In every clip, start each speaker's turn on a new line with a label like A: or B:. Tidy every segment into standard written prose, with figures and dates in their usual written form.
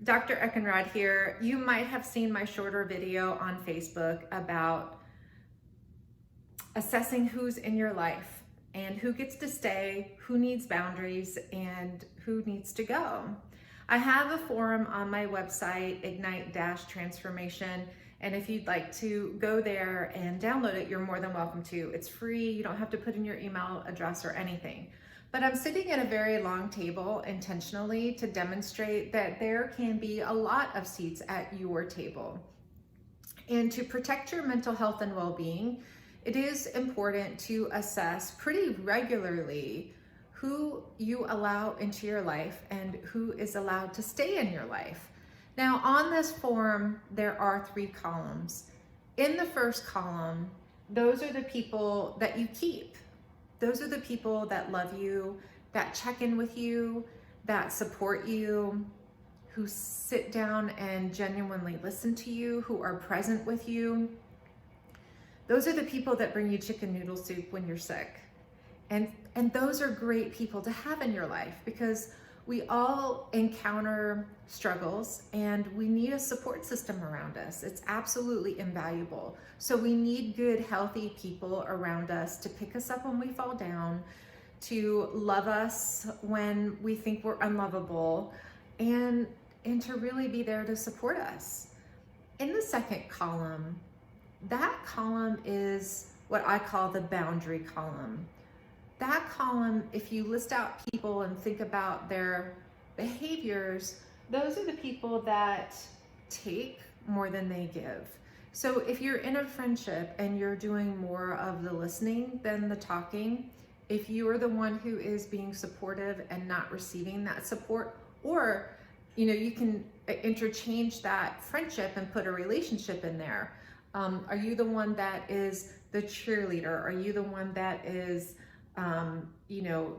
A: Dr. Eckenrod here. You might have seen my shorter video on Facebook about assessing who's in your life and who gets to stay, who needs boundaries, and who needs to go. I have a forum on my website, Ignite-Transformation, and if you'd like to go there and download it, you're more than welcome to. It's free, you don't have to put in your email address or anything. But I'm sitting at a very long table intentionally to demonstrate that there can be a lot of seats at your table. And to protect your mental health and well-being, it is important to assess pretty regularly who you allow into your life and who is allowed to stay in your life. Now, on this form, there are 3 columns. In the first column, those are the people that you keep. Those are the people that love you, that check in with you, that support you, who sit down and genuinely listen to you, who are present with you. Those are the people that bring you chicken noodle soup when you're sick. And those are great people to have in your life because we all encounter struggles and we need a support system around us. It's absolutely invaluable. So we need good, healthy people around us to pick us up when we fall down, to love us when we think we're unlovable, and to really be there to support us. In the second column, that column is what I call the boundary column. That column, if you list out people and think about their behaviors, those are the people that take more than they give. So if you're in a friendship and you're doing more of the listening than the talking, if you are the one who is being supportive and not receiving that support, or you can interchange that friendship and put a relationship in there. Are you the one that is the cheerleader? Are you the one that is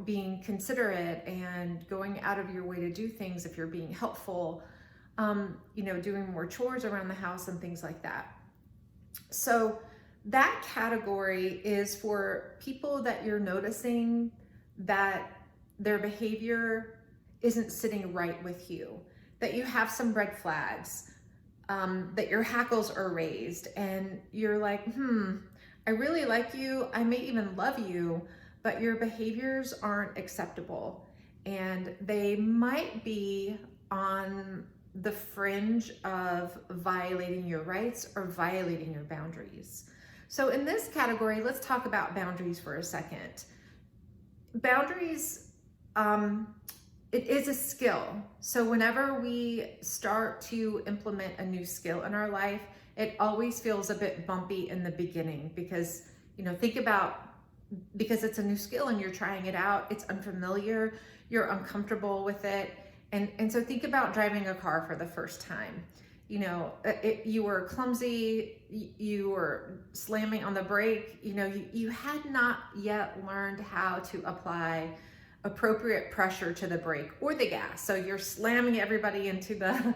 A: being considerate and going out of your way to do things if you're being helpful, doing more chores around the house and things like that. So that category is for people that you're noticing that their behavior isn't sitting right with you, that you have some red flags, that your hackles are raised and you're like, I really like you, I may even love you, but your behaviors aren't acceptable and they might be on the fringe of violating your rights or violating your boundaries. So in this category, let's talk about boundaries for a second. Boundaries, it is a skill. So whenever we start to implement a new skill in our life, it always feels a bit bumpy in the beginning because, think about, because it's a new skill and you're trying it out, it's unfamiliar, you're uncomfortable with it. And so think about driving a car for the first time. You were clumsy, you were slamming on the brake, you had not yet learned how to apply appropriate pressure to the brake or the gas. So you're slamming everybody into the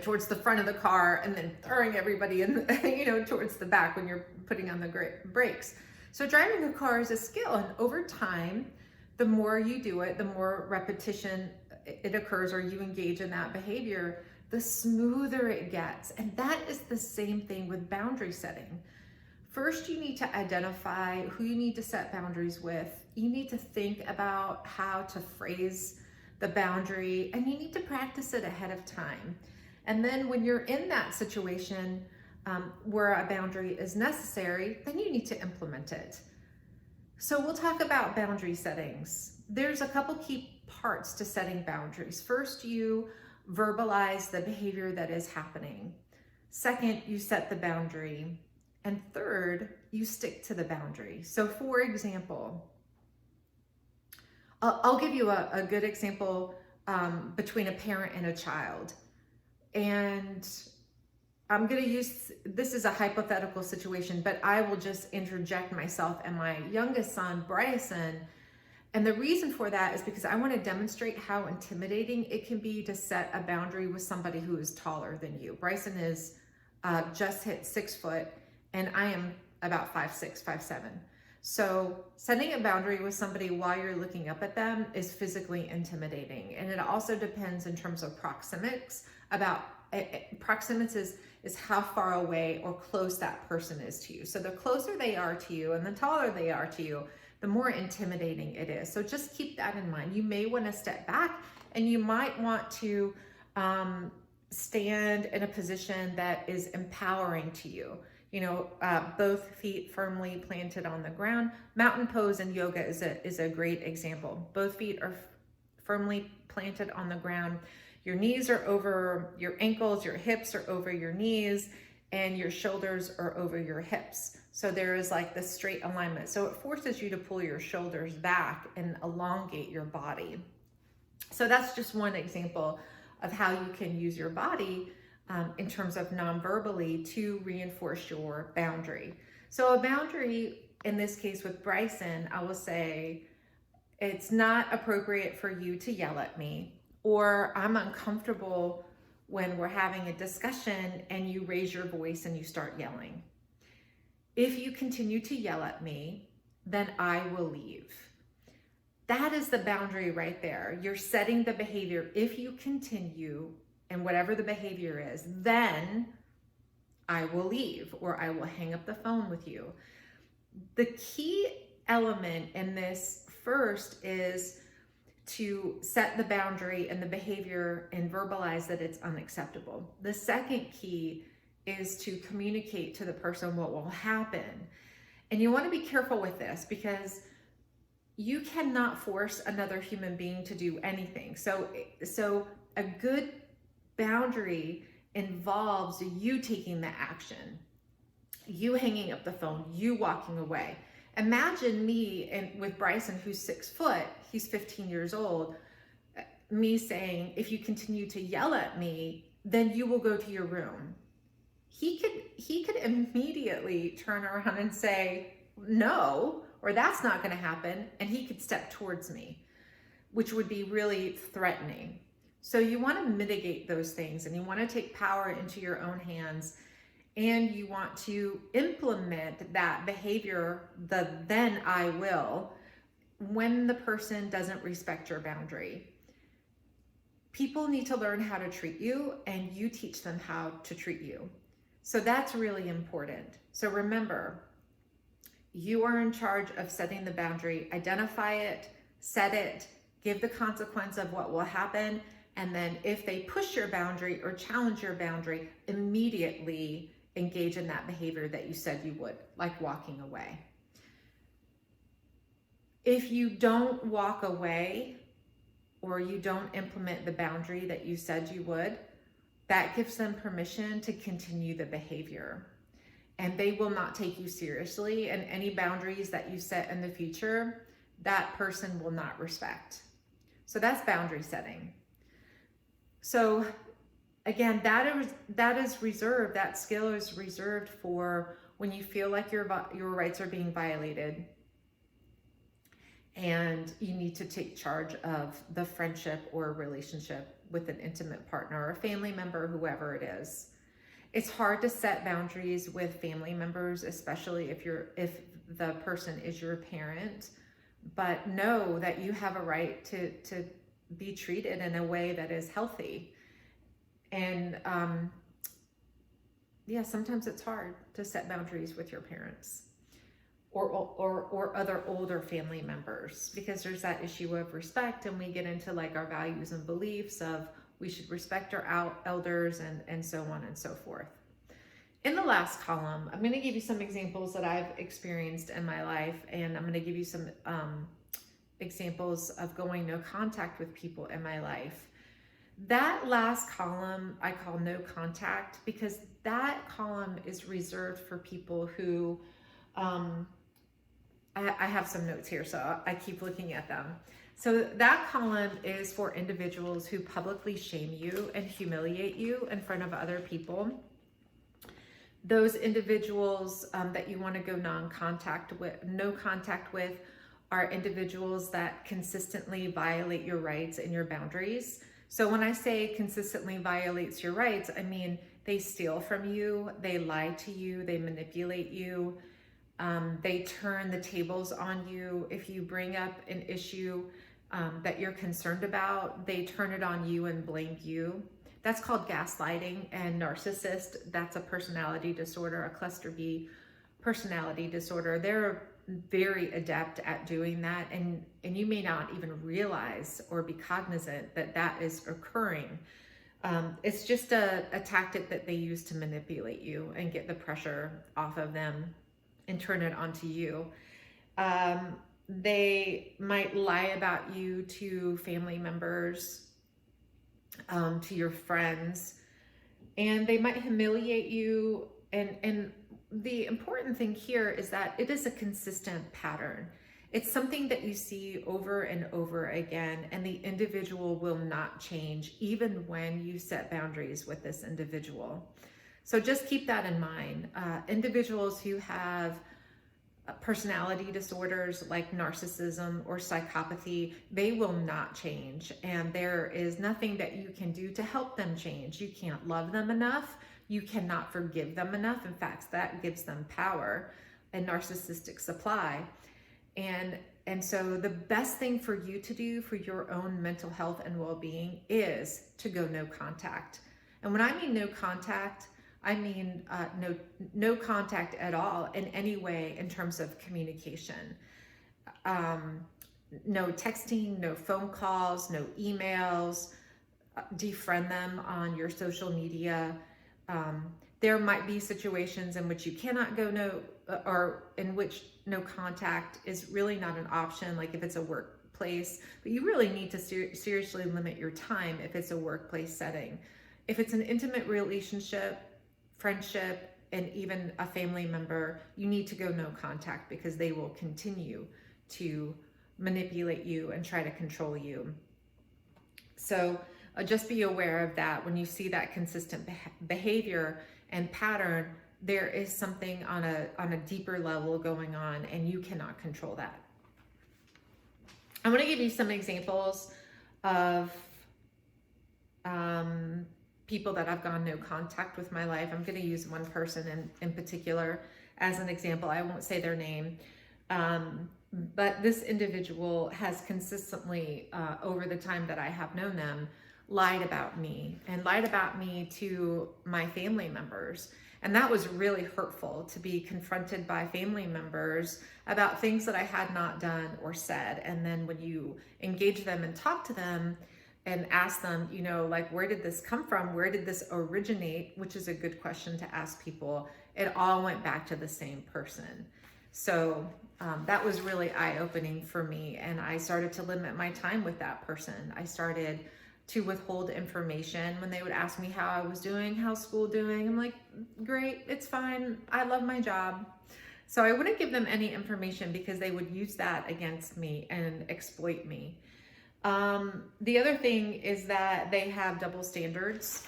A: towards the front of the car and then throwing everybody in, towards the back when you're putting on the brakes. So driving a car is a skill, and over time, the more you do it, the more repetition it occurs or you engage in that behavior, the smoother it gets. And that is the same thing with boundary setting. First, you need to identify who you need to set boundaries with. You need to think about how to phrase the boundary, and you need to practice it ahead of time. And then when you're in that situation where a boundary is necessary, then you need to implement it. So we'll talk about boundary settings. There's a couple key parts to setting boundaries. First, you verbalize the behavior that is happening. Second, you set the boundary. And third, you stick to the boundary. So for example, I'll give you a good example between a parent and a child. And I'm going to use, this is a hypothetical situation, but I will just interject myself and my youngest son, Bryson. And the reason for that is because I want to demonstrate how intimidating it can be to set a boundary with somebody who is taller than you. Bryson is just hit 6 foot and I am about 5'6", 5'7". So setting a boundary with somebody while you're looking up at them is physically intimidating. And it also depends in terms of proxemics about proxemics is how far away or close that person is to you. So the closer they are to you and the taller they are to you, the more intimidating it is. So just keep that in mind. You may want to step back, and you might want to stand in a position that is empowering to you. Both feet firmly planted on the ground. Mountain pose in yoga is a great example. Both feet are firmly planted on the ground. Your knees are over your ankles, your hips are over your knees, and your shoulders are over your hips. So there is like this straight alignment. So it forces you to pull your shoulders back and elongate your body. So that's just one example of how you can use your body in terms of non-verbally to reinforce your boundary. So a boundary, in this case with Bryson, I will say, it's not appropriate for you to yell at me, or I'm uncomfortable when we're having a discussion and you raise your voice and you start yelling. If you continue to yell at me, then I will leave. That is the boundary right there. You're setting the behavior. If you continue, and whatever the behavior is, then I will leave, or I will hang up the phone with you. The key element in this first is to set the boundary and the behavior and verbalize that it's unacceptable. The second key is to communicate to the person what will happen. And you want to be careful with this, because you cannot force another human being to do anything. So a good boundary involves you taking the action, you hanging up the phone, you walking away. Imagine me with Bryson, who's 6 foot, he's 15 years old, me saying, if you continue to yell at me, then you will go to your room. He could immediately turn around and say, no, or that's not going to happen. And he could step towards me, which would be really threatening. So you want to mitigate those things, and you want to take power into your own hands, and you want to implement that behavior, the then I will, when the person doesn't respect your boundary. People need to learn how to treat you, and you teach them how to treat you. So that's really important. So remember, you are in charge of setting the boundary. Identify it, set it, give the consequence of what will happen, and then if they push your boundary or challenge your boundary, immediately engage in that behavior that you said you would, like walking away. If you don't walk away, or you don't implement the boundary that you said you would, that gives them permission to continue the behavior. And they will not take you seriously, and any boundaries that you set in the future, that person will not respect. So that's boundary setting. So again, that is reserved, that skill is reserved for when you feel like your rights are being violated and you need to take charge of the friendship or relationship with an intimate partner or a family member, whoever it is. It's hard to set boundaries with family members, especially if the person is your parent, but know that you have a right to be treated in a way that is healthy. And sometimes it's hard to set boundaries with your parents or other older family members, because there's that issue of respect, and we get into like our values and beliefs of we should respect our elders and so on and so forth. In the last column, I'm going to give you some examples that I've experienced in my life, and I'm going to give you some examples of going no contact with people in my life. That last column I call no contact, because that column is reserved for people who, I have some notes here, so I keep looking at them. So that column is for individuals who publicly shame you and humiliate you in front of other people. Those individuals that you want to go no contact with are individuals that consistently violate your rights and your boundaries. So when I say consistently violates your rights, I mean they steal from you, they lie to you, they manipulate you, They turn the tables on you. If you bring up an issue that you're concerned about, they turn it on you and blame you. That's called gaslighting. And narcissist, that's a personality disorder, a cluster B personality disorder. They're very adept at doing that, and you may not even realize or be cognizant that that is occurring. It's just a tactic that they use to manipulate you and get the pressure off of them and turn it onto you. They might lie about you to family members, to your friends, and they might humiliate you. And the important thing here is that it is a consistent pattern. It's something that you see over and over again, and the individual will not change even when you set boundaries with this individual. So just keep that in mind. Individuals who have personality disorders like narcissism or psychopathy, they will not change, and there is nothing that you can do to help them change. You can't love them enough. You cannot forgive them enough. In fact, that gives them power and narcissistic supply. And so the best thing for you to do for your own mental health and well-being is to go no contact. And when I mean no contact, I mean no contact at all in any way in terms of communication. No texting, no phone calls, no emails. Defriend them on your social media. There might be situations in which you cannot go or in which no contact is really not an option, like if it's a workplace, but you really need to seriously limit your time if it's a workplace setting. If it's an intimate relationship, friendship, and even a family member, you need to go no contact because they will continue to manipulate you and try to control you. So just be aware of that. When you see that consistent behavior and pattern, there is something on a deeper level going on, and you cannot control that. I want to give you some examples of people that I've gone no contact with my life. I'm going to use one person in particular as an example. I won't say their name, but this individual has consistently, over the time that I have known them, lied about me to my family members. And that was really hurtful, to be confronted by family members about things that I had not done or said. And then when you engage them and talk to them and ask them, like, where did this come from? Where did this originate? Which is a good question to ask people. It all went back to the same person. So that was really eye-opening for me. And I started to limit my time with that person. I started to withhold information when they would ask me how I was doing, how's school doing. I'm like, great, it's fine. I love my job. So I wouldn't give them any information because they would use that against me and exploit me. The other thing is that they have double standards.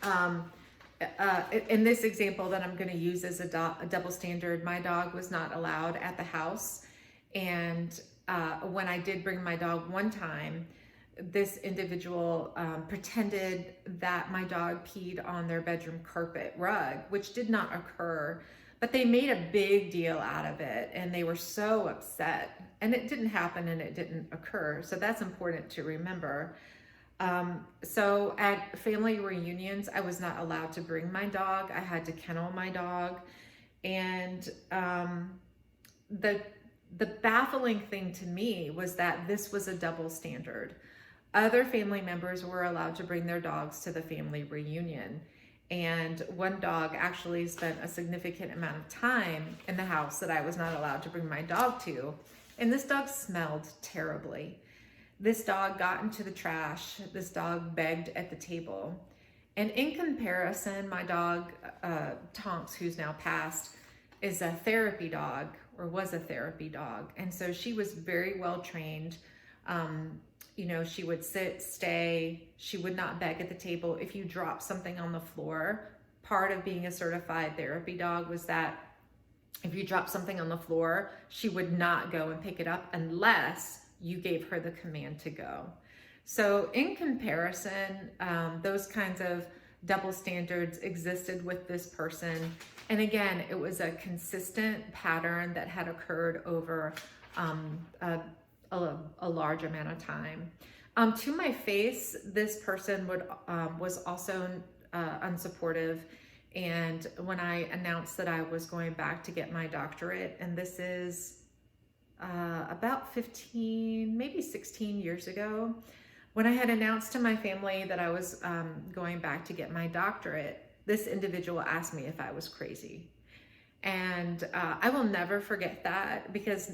A: In this example that I'm going to use as a double standard, my dog was not allowed at the house. And when I did bring my dog one time, this individual pretended that my dog peed on their bedroom carpet rug, which did not occur, but they made a big deal out of it, and they were so upset. And it didn't happen, and it didn't occur. So that's important to remember. So at family reunions, I was not allowed to bring my dog. I had to kennel my dog. And the baffling thing to me was that this was a double standard. Other family members were allowed to bring their dogs to the family reunion. And one dog actually spent a significant amount of time in the house that I was not allowed to bring my dog to. And this dog smelled terribly. This dog got into the trash. This dog begged at the table. And in comparison, my dog, Tonks, who's now passed, is a therapy dog, or was a therapy dog. And so she was very well trained. She would sit, stay. She would not beg at the table. If you drop something on the floor, part of being a certified therapy dog was that if you drop something on the floor, she would not go and pick it up unless you gave her the command to go. So in comparison, those kinds of double standards existed with this person. And again, it was a consistent pattern that had occurred over um, a, a large amount of time. To my face, this person was also unsupportive. And when I announced that I was going back to get my doctorate, and this is about 15, maybe 16 years ago, when I had announced to my family that I was going back to get my doctorate, this individual asked me if I was crazy. And I will never forget that, because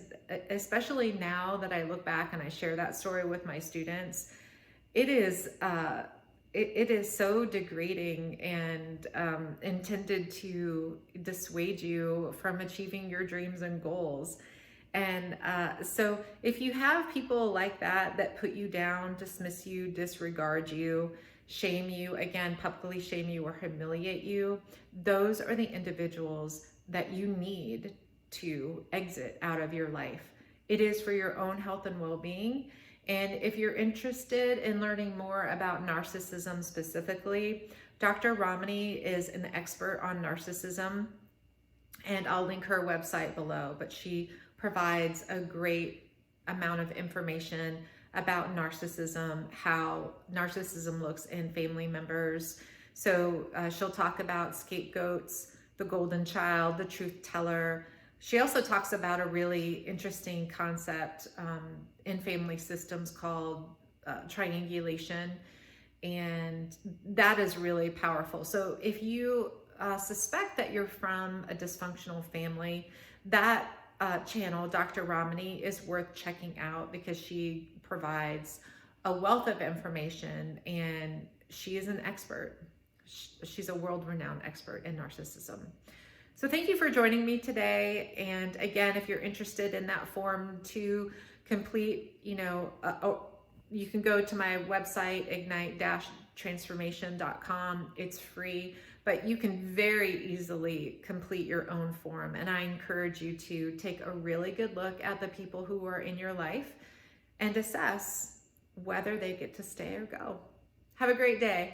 A: especially now that I look back and I share that story with my students, it is it is so degrading and intended to dissuade you from achieving your dreams and goals. And so if you have people like that put you down, dismiss you, disregard you, shame you, again, publicly shame you or humiliate you, those are the individuals that you need to exit out of your life. It is for your own health and well-being. And if you're interested in learning more about narcissism specifically, Dr. Romney is an expert on narcissism, and I'll link her website below, but she provides a great amount of information about narcissism, how narcissism looks in family members. So she'll talk about scapegoats, the golden child, the truth teller. She also talks about a really interesting concept in family systems called triangulation, and that is really powerful. So if you suspect that you're from a dysfunctional family, that channel, Dr. Romney, is worth checking out, because she provides a wealth of information, and she is an expert. She's a world-renowned expert in narcissism. So thank you for joining me today. And again, if you're interested in that form to complete, you can go to my website, ignite-transformation.com. It's free, but you can very easily complete your own form. And I encourage you to take a really good look at the people who are in your life and assess whether they get to stay or go. Have a great day.